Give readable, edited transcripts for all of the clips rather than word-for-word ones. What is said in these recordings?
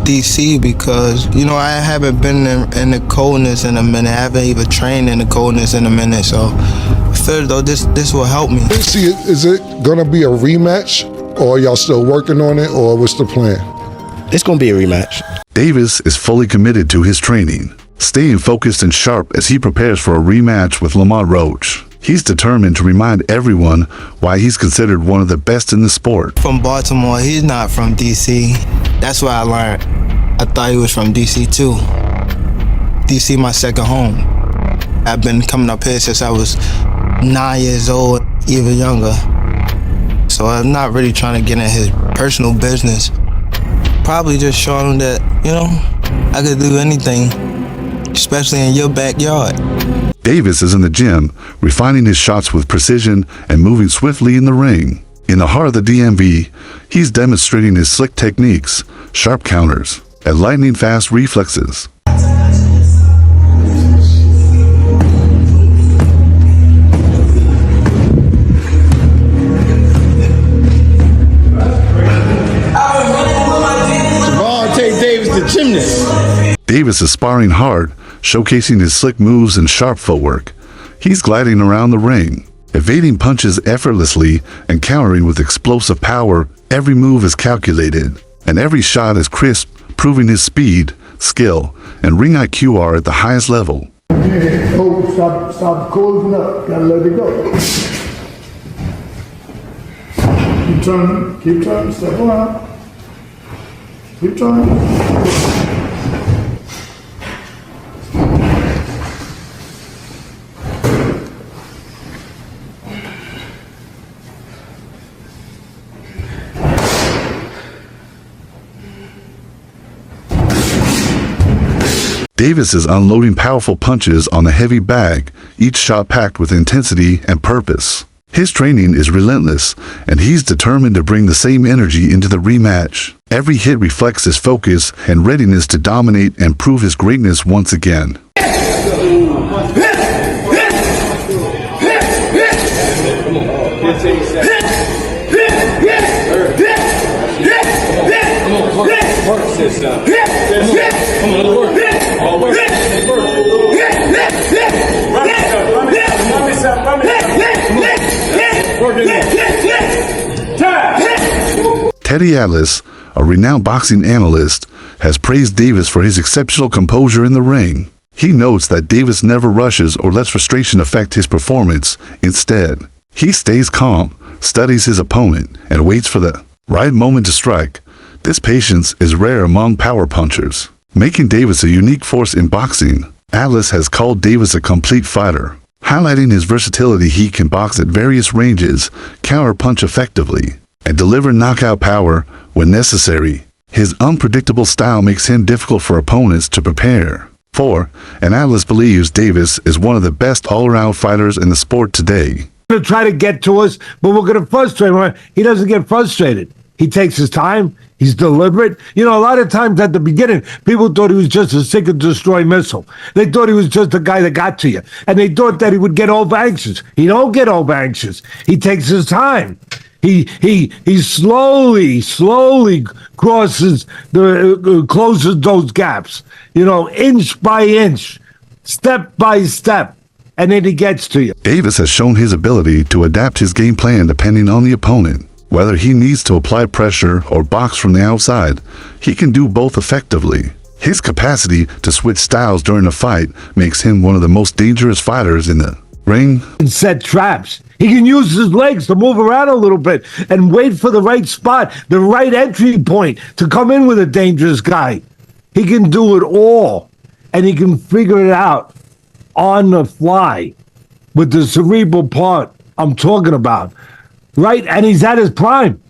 DC because, I haven't been in the coldness in a minute. I haven't even trained in the coldness in a minute. So I feel though this will help me. See, is it going to be a rematch, or y'all still working on it, or what's the plan? It's going to be a rematch. Davis is fully committed to his training, staying focused and sharp as he prepares for a rematch with Lamont Roach. He's determined to remind everyone why he's considered one of the best in the sport. From Baltimore, he's not from DC. That's what I learned. I thought he was from DC too. DC my second home. I've been coming up here since I was 9 years old, even younger. So I'm not really trying to get in his personal business. Probably just showing him that, I could do anything, especially in your backyard. Davis is in the gym, refining his shots with precision and moving swiftly in the ring. In the heart of the DMV, he's demonstrating his slick techniques, sharp counters, and lightning-fast reflexes. Javante Davis, the gymnast. Davis is sparring hard, showcasing his slick moves and sharp footwork. He's gliding around the ring, evading punches effortlessly and countering with explosive power. Every move is calculated, and every shot is crisp, proving his speed, skill, and ring IQ are at the highest level. Oh, stop closing up. Gotta let it go. Keep turning, step around. Keep turning. Davis is unloading powerful punches on a heavy bag, each shot packed with intensity and purpose. His training is relentless, and he's determined to bring the same energy into the rematch. Every hit reflects his focus and readiness to dominate and prove his greatness once again. Teddy Atlas, a renowned boxing analyst, has praised Davis for his exceptional composure in the ring. He notes that Davis never rushes or lets frustration affect his performance. Instead, he stays calm, studies his opponent, and waits for the right moment to strike. This patience is rare among power punchers, making Davis a unique force in boxing. Atlas has called Davis a complete fighter, highlighting his versatility. He can box at various ranges, counter-punch effectively, and deliver knockout power when necessary. His unpredictable style makes him difficult for opponents to prepare for, and Atlas believes Davis is one of the best all-around fighters in the sport today. To try to get to us, but we're going to frustrate him. He doesn't get frustrated. He takes his time. He's deliberate. A lot of times at the beginning, people thought he was just a seek and destroy missile. They thought he was just a guy that got to you. And they thought that he would get over anxious. He don't get over anxious. He takes his time. He slowly closes those gaps, inch by inch, step by step, and then he gets to you. Davis has shown his ability to adapt his game plan depending on the opponent. Whether he needs to apply pressure or box from the outside, he can do both effectively. His capacity to switch styles during a fight makes him one of the most dangerous fighters in the ring. And set traps. He can use his legs to move around a little bit and wait for the right spot, the right entry point to come in with a dangerous guy. He can do it all, and he can figure it out on the fly with the cerebral part I'm talking about. Right? And he's at his prime.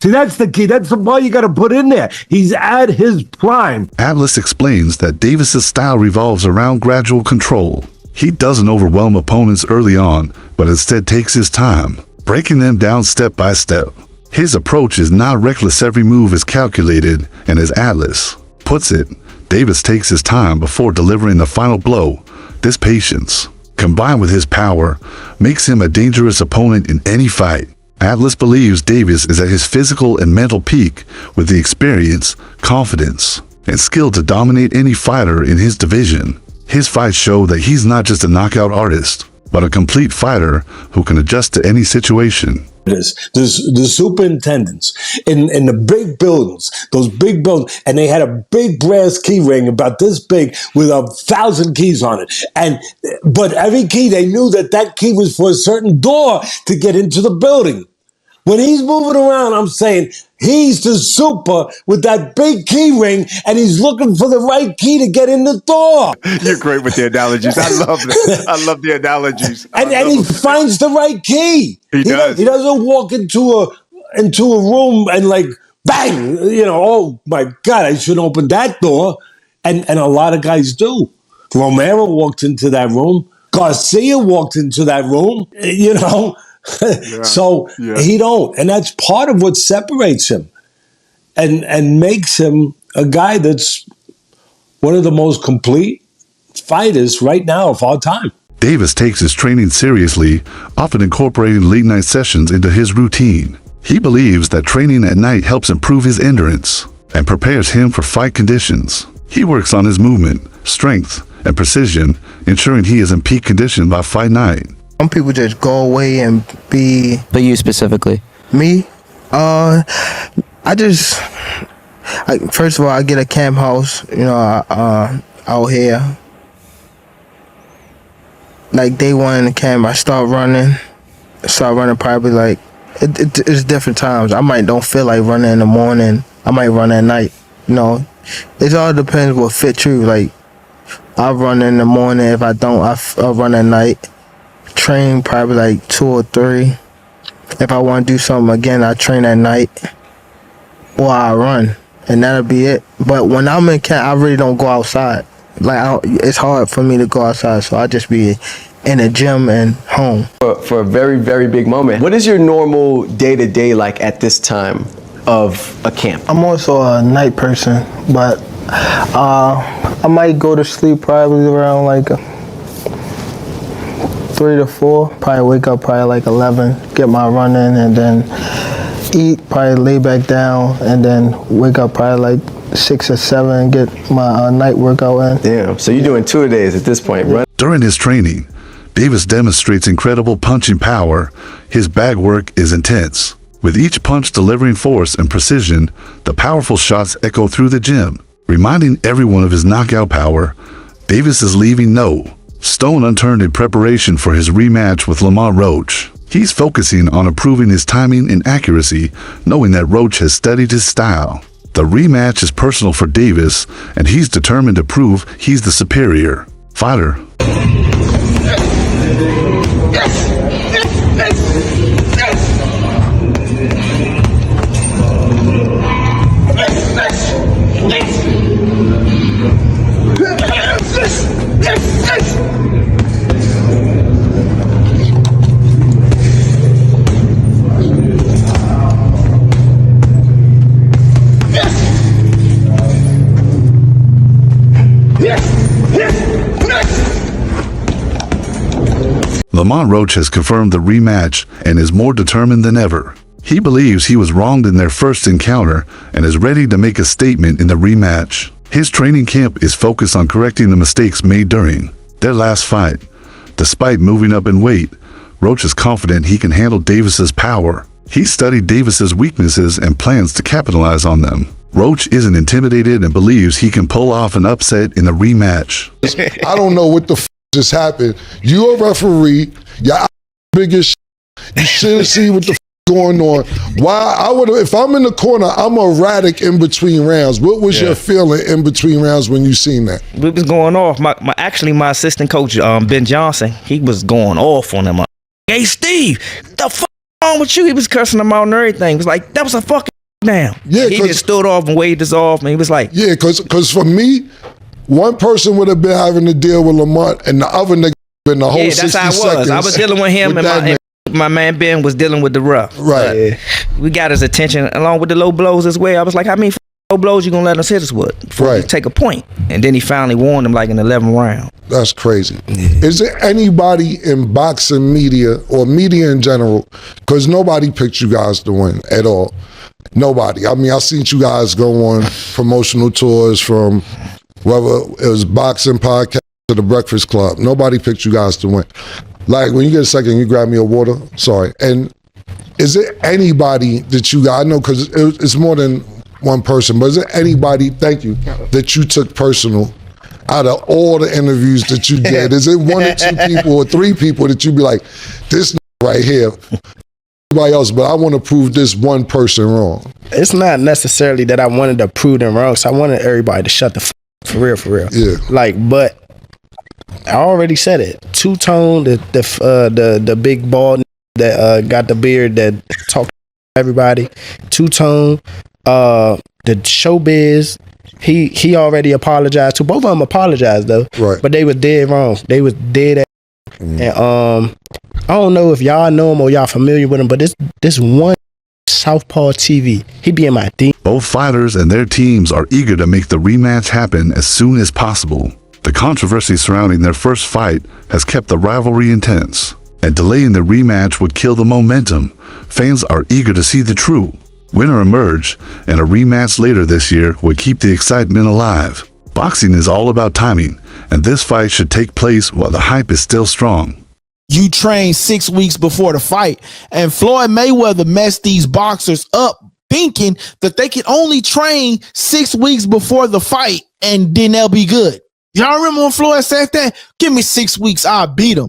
See, that's the key. That's the part you got to put in there. He's at his prime. Atlas explains that Davis's style revolves around gradual control. He doesn't overwhelm opponents early on, but instead takes his time, breaking them down step by step. His approach is not reckless. Every move is calculated, and as Atlas puts it, Davis takes his time before delivering the final blow. This patience, combined with his power, makes him a dangerous opponent in any fight. Atlas believes Davis is at his physical and mental peak with the experience, confidence, and skilled to dominate any fighter in his division. His fights show that he's not just a knockout artist, but a complete fighter who can adjust to any situation. The superintendents in the big buildings, those big buildings, and they had a big brass key ring about this big with 1,000 keys on it. But every key, they knew that key was for a certain door to get into the building. When he's moving around, I'm saying he's the super with that big key ring, and he's looking for the right key to get in the door. You're great with the analogies. I love that. I love the analogies. And he finds the right key. He does. He doesn't walk into a room and like bang, oh my God, I should open that door. And a lot of guys do. Romero walked into that room. Garcia walked into that room. So he don't, and that's part of what separates him, and makes him a guy that's one of the most complete fighters right now of all time. Davis takes his training seriously, often incorporating late night sessions into his routine. He believes that training at night helps improve his endurance and prepares him for fight conditions. He works on his movement, strength, and precision, ensuring he is in peak condition by fight night. Some people just go away and be... But you specifically? Me? First of all, I get a camp house, out here. Like day one in the camp, I start running probably like... It's different times. I might don't feel like running in the morning. I might run at night, It all depends what fits you. Like, I run in the morning. If I don't, I'll run at night. Train probably like 2 or 3. If I want to do something again, I train at night or I run, and that'll be it. But when I'm in camp, I really don't go outside. It's hard for me to go outside, so I just be in the gym and home. For a very, very big moment, what is your normal day-to-day like at this time of a camp? I'm also a night person, but I might go to sleep probably around like 3 to 4, probably wake up probably like 11, get my run in, and then eat, probably lay back down, and then wake up probably like 6 or 7, get my night workout in. Damn, so you're doing 2-a-days at this point, right? During his training, Davis demonstrates incredible punching power. His bag work is intense, with each punch delivering force and precision. The powerful shots echo through the gym, reminding everyone of his knockout power. Davis is leaving no stone unturned in preparation for his rematch with Lamont Roach. He's focusing on improving his timing and accuracy, knowing that Roach has studied his style. The rematch is personal for Davis, and he's determined to prove he's the superior fighter. Lamont Roach has confirmed the rematch and is more determined than ever. He believes he was wronged in their first encounter and is ready to make a statement in the rematch. His training camp is focused on correcting the mistakes made during their last fight. Despite moving up in weight, Roach is confident he can handle Davis's power. He studied Davis's weaknesses and plans to capitalize on them. Roach isn't intimidated and believes he can pull off an upset in the rematch. I don't know what the just happened. You're a referee. Your biggest. You should see what the going on. Why I would, if I'm in the corner, I'm erratic in between rounds. What was your feeling in between rounds when you seen that? We was going off. My assistant coach, Ben Johnson, he was going off on him. Hey Steve, the fuck wrong with you? He was cursing him out and everything. He was like, that was a fucking down. Yeah, he just stood off and waved us off, and he was like, yeah, because for me, one person would have been having to deal with Lamont, and the other nigga been the whole 60 seconds. Yeah, that's how it was. I was dealing with him, and my man Ben was dealing with the rough. Right. We got his attention along with the low blows as well. I was like, how many low blows you gonna let us hit us with before we take a point? And then he finally warned him like in the 11th round. That's crazy. Is there anybody in boxing media or media in general, because nobody picked you guys to win at all, Nobody. I mean, I seen you guys go on promotional tours from whether it was Boxing Podcast to the Breakfast Club. Nobody picked you guys to win. Like, when you get a second, you grab me a water. Sorry. And is it anybody that you got? I know because it's more than one person, but is it anybody, thank you, that you took personal out of all the interviews that you did? Is it one or two people or three people that you be like, this right here, everybody else, but I want to prove this one person wrong? It's not necessarily that I wanted to prove them wrong. So I wanted everybody to shut the for real. Yeah. Like, but I already said it. Two Tone, the big bald that got the beard that talked to everybody. Two Tone, the Showbiz. He already apologized to both of them. Apologized though, right? But they was dead wrong. They was dead. And I don't know if y'all know him or y'all familiar with him, but this one Southpaw TV, he be in my team. Both fighters and their teams are eager to make the rematch happen as soon as possible. The controversy surrounding their first fight has kept the rivalry intense, and delaying the rematch would kill the momentum. Fans are eager to see the true winner emerge, and a rematch later this year would keep the excitement alive. Boxing is all about timing, and this fight should take place while the hype is still strong. You train 6 weeks before the fight, and Floyd Mayweather messed these boxers up thinking that they could only train 6 weeks before the fight and then they'll be good. Y'all remember when Floyd said that? Give me 6 weeks, I'll beat him.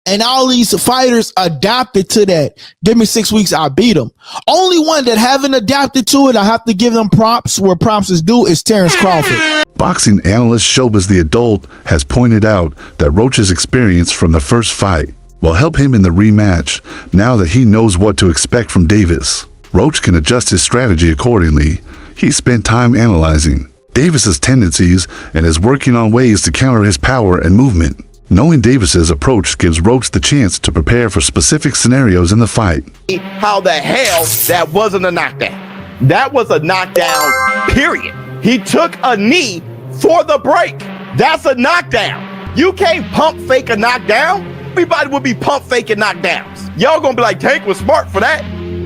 And all these fighters adapted to that. Give me 6 weeks, I'll beat them. Only one that haven't adapted to it, I have to give them props where props is due, is Terrence Crawford. Boxing analyst Showbiz the Adult has pointed out that Roach's experience from the first fight will help him in the rematch now that he knows what to expect from Davis. Roach can adjust his strategy accordingly. He spent time analyzing Davis's tendencies and is working on ways to counter his power and movement. Knowing Davis's approach gives Roach the chance to prepare for specific scenarios in the fight. How the hell that wasn't a knockdown? That was a knockdown, period. He took a knee for the break. That's a knockdown. You can't pump fake a knockdown. Everybody would be pump faking knockdowns. Y'all gonna be like, Tank was smart for that.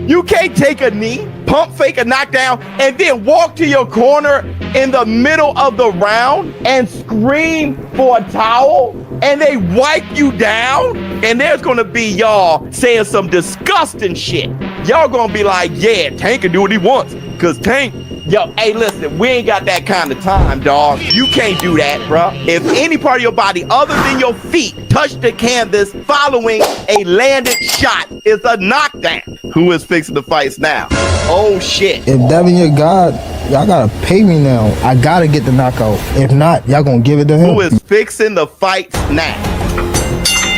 You can't take a knee, pump fake a knockdown, and then walk to your corner in the middle of the round and scream for a towel, and they wipe you down, and there's gonna be y'all saying some disgusting shit. Y'all gonna be like, yeah, Tank can do what he wants, cause Tank, yo, hey, listen, we ain't got that kind of time, dog. You can't do that, bro. If any part of your body other than your feet touch the canvas following a landed shot is a knockdown. Who is fixing the fights now? Oh shit. If Devin your God, y'all gotta pay me now. I gotta get the knockout. If not, y'all gonna give it to him. Who is fixing the fights now?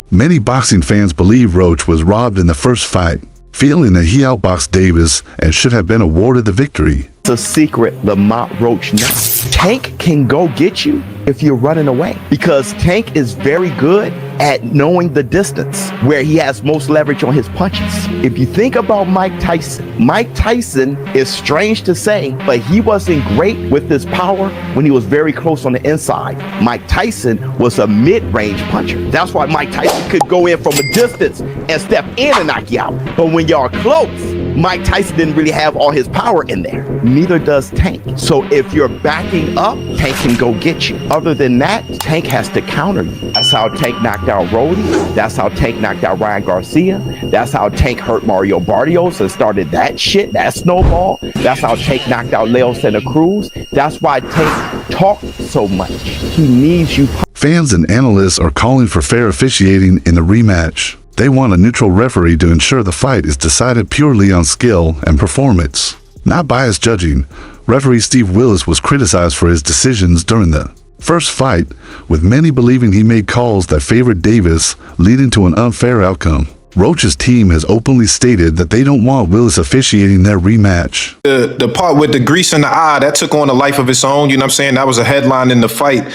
Many boxing fans believe Roach was robbed in the first fight, feeling that he outboxed Davis and should have been awarded the victory. It's a secret Lamont Roach knows. Tank can go get you if you're running away, because Tank is very good at knowing the distance where he has most leverage on his punches. If you think about Mike Tyson is strange to say, but he wasn't great with his power when he was very close on the inside. Mike Tyson was a mid-range puncher. That's why Mike Tyson could go in from a distance and step in and knock you out. But when y'all are close, Mike Tyson didn't really have all his power in there. Neither does Tank. So if you're backing up, Tank can go get you. Other than that, Tank has to counter you. That's how Tank knocked out Rody. That's how Tank knocked out Ryan Garcia. That's how Tank hurt Mario Barrios and started that shit, that snowball. That's how Tank knocked out Leo Santa Cruz. That's why Tank talks so much. He needs you. Fans and analysts are calling for fair officiating in the rematch. They want a neutral referee to ensure the fight is decided purely on skill and performance, not biased judging. Referee Steve Willis was criticized for his decisions during the first fight, with many believing he made calls that favored Davis, leading to an unfair outcome. Roach's team has openly stated that they don't want Willis officiating their rematch. The part with the grease in the eye, that took on a life of its own, you know what I'm saying? That was a headline in the fight.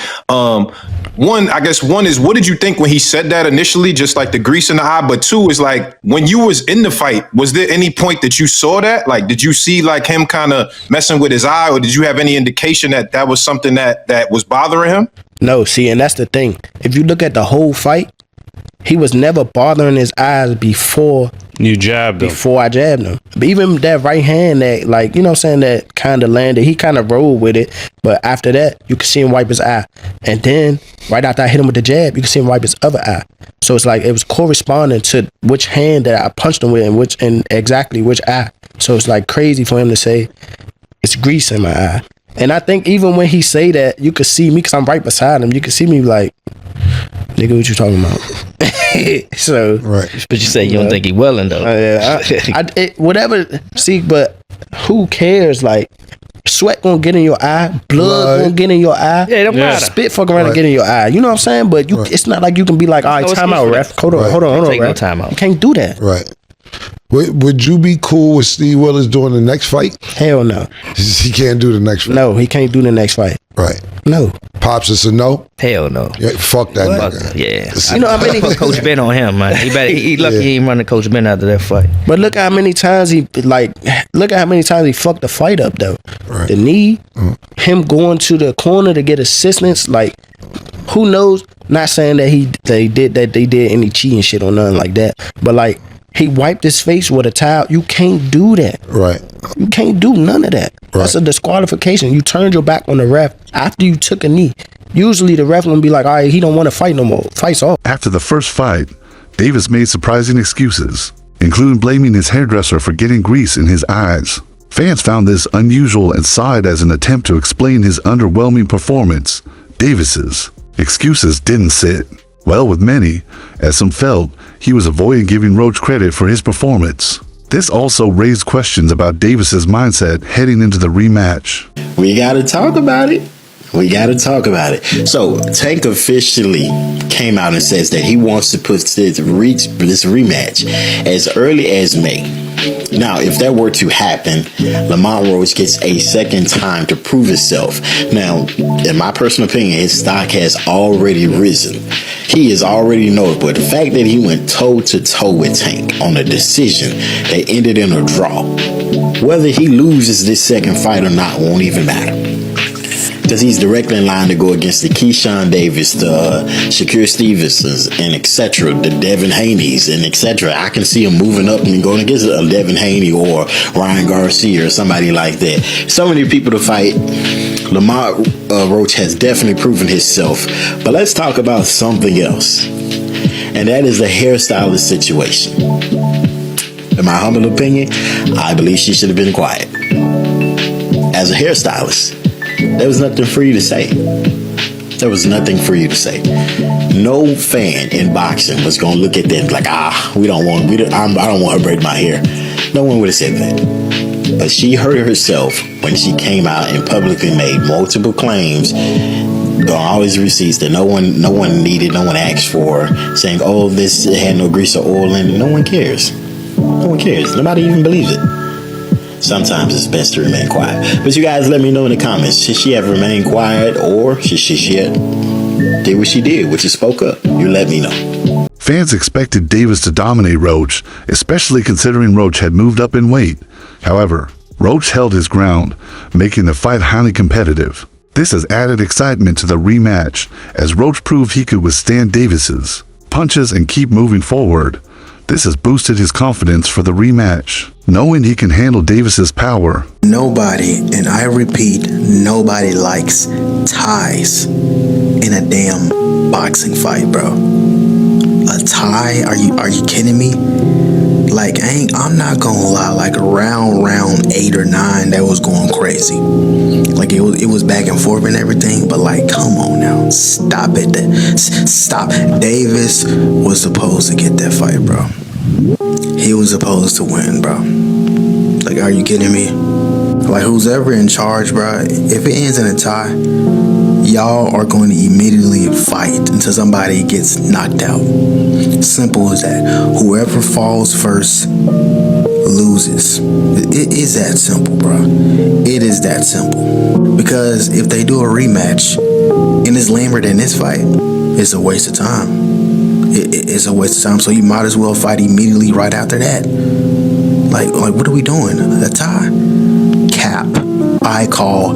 One is, what did you think when he said that initially, just like the grease in the eye? But two is like, when you was in the fight, was there any point that you saw that? Like, did you see like him kind of messing with his eye, or did you have any indication that that was something that was bothering him? No, see, and that's the thing. If you look at the whole fight, he was never bothering his eyes before you jabbed him. Before I jabbed him. But even that right hand that, like, you know what I'm saying, that kind of landed, he kind of rolled with it. But after that, you could see him wipe his eye. And then right after I hit him with the jab, you could see him wipe his other eye. So it's like it was corresponding to which hand that I punched him with and exactly which eye. So it's like crazy for him to say it's grease in my eye. And I think even when he say that, you could see me because I'm right beside him. You could see me like, nigga, what you talking about? So, right. But you say you don't think he welling though. Whatever. See, but who cares? Like, sweat gonna get in your eye, blood gonna get in your eye. Yeah, it don't matter. Spit fucking around and get in your eye. You know what I'm saying? But you, it's not like you can be like, all right, time out, ref. Hold on, Take no ref. time out. You can't do that. Right. Would you be cool with Steve Willis doing the next fight? Hell no. He can't do the next fight. No, he can't do the next fight. Right. No. Pops is a no? Hell no. Yeah, fuck that nigga. Yeah. You know how many put Coach Ben on him, man. He lucky he ain't running Coach Ben after that fight. But look how many times he fucked the fight up though. Right. The knee, him going to the corner to get assistance, like who knows? Not saying that they did any cheating shit or nothing like that. But like he wiped his face with a towel. You can't do that. Right. You can't do none of that. Right. That's a disqualification. You turned your back on the ref after you took a knee. Usually the ref gonna be like, all right, he don't want to fight no more. Fight's off. After the first fight, Davis made surprising excuses, including blaming his hairdresser for getting grease in his eyes. Fans found this unusual and saw it as an attempt to explain his underwhelming performance. Davis's excuses didn't sit well with many, as some felt he was avoiding giving Roach credit for his performance. This also raised questions about Davis's mindset heading into the rematch. We gotta talk about it. So Tank officially came out and says that he wants to put this rematch as early as May. Now, if that were to happen, Lamont Roach gets a second time to prove himself. Now, in my personal opinion, his stock has already risen. He is already notable. The fact that he went toe-to-toe with Tank on a decision that ended in a draw, whether he loses this second fight or not won't even matter. Because he's directly in line to go against the Keyshawn Davis, the Shakur Stevensons, and etc., the Devin Haney's, and etc. I can see him moving up and going against a Devin Haney or Ryan Garcia or somebody like that. So many people to fight. Lamont Roach has definitely proven himself. But let's talk about something else. And that is the hairstylist situation. In my humble opinion, I believe she should have been quiet. As a hairstylist, there was nothing for you to say. There was nothing for you to say. No fan in boxing was gonna look at them like, I don't want her to braid my hair. No one would have said that. But she hurt herself when she came out and publicly made multiple claims on all his receipts that no one needed, no one asked for, saying, oh, this had no grease or oil in it. No one cares. No one cares. Nobody even believes it. Sometimes it's best to remain quiet. But you guys let me know in the comments. Should she have remained quiet, or should she have did what she did, which is spoke up? You let me know. Fans expected Davis to dominate Roach, especially considering Roach had moved up in weight. However, Roach held his ground, making the fight highly competitive. This has added excitement to the rematch, as Roach proved he could withstand Davis's punches and keep moving forward. This has boosted his confidence for the rematch, knowing he can handle Davis's power. Nobody, and I repeat, nobody likes ties in a damn boxing fight, bro. A tie? Are you kidding me? Like, I'm not gonna lie, like around 8 or 9, that was going crazy. Like it was back and forth and everything, but like, come on now, stop it. Stop. Davis was supposed to get that fight, bro. He was supposed to win, bro. Like, are you kidding me? Like, who's ever in charge, bro, if it ends in a tie, y'all are going to immediately fight until somebody gets knocked out. Simple as that. Whoever falls first loses. It is that simple, bro. It is that simple. Because if they do a rematch and it's lamer than this fight, it's a waste of time. It's a waste of time. So you might as well fight immediately right after that. Like what are we doing? A tie? Cap. I call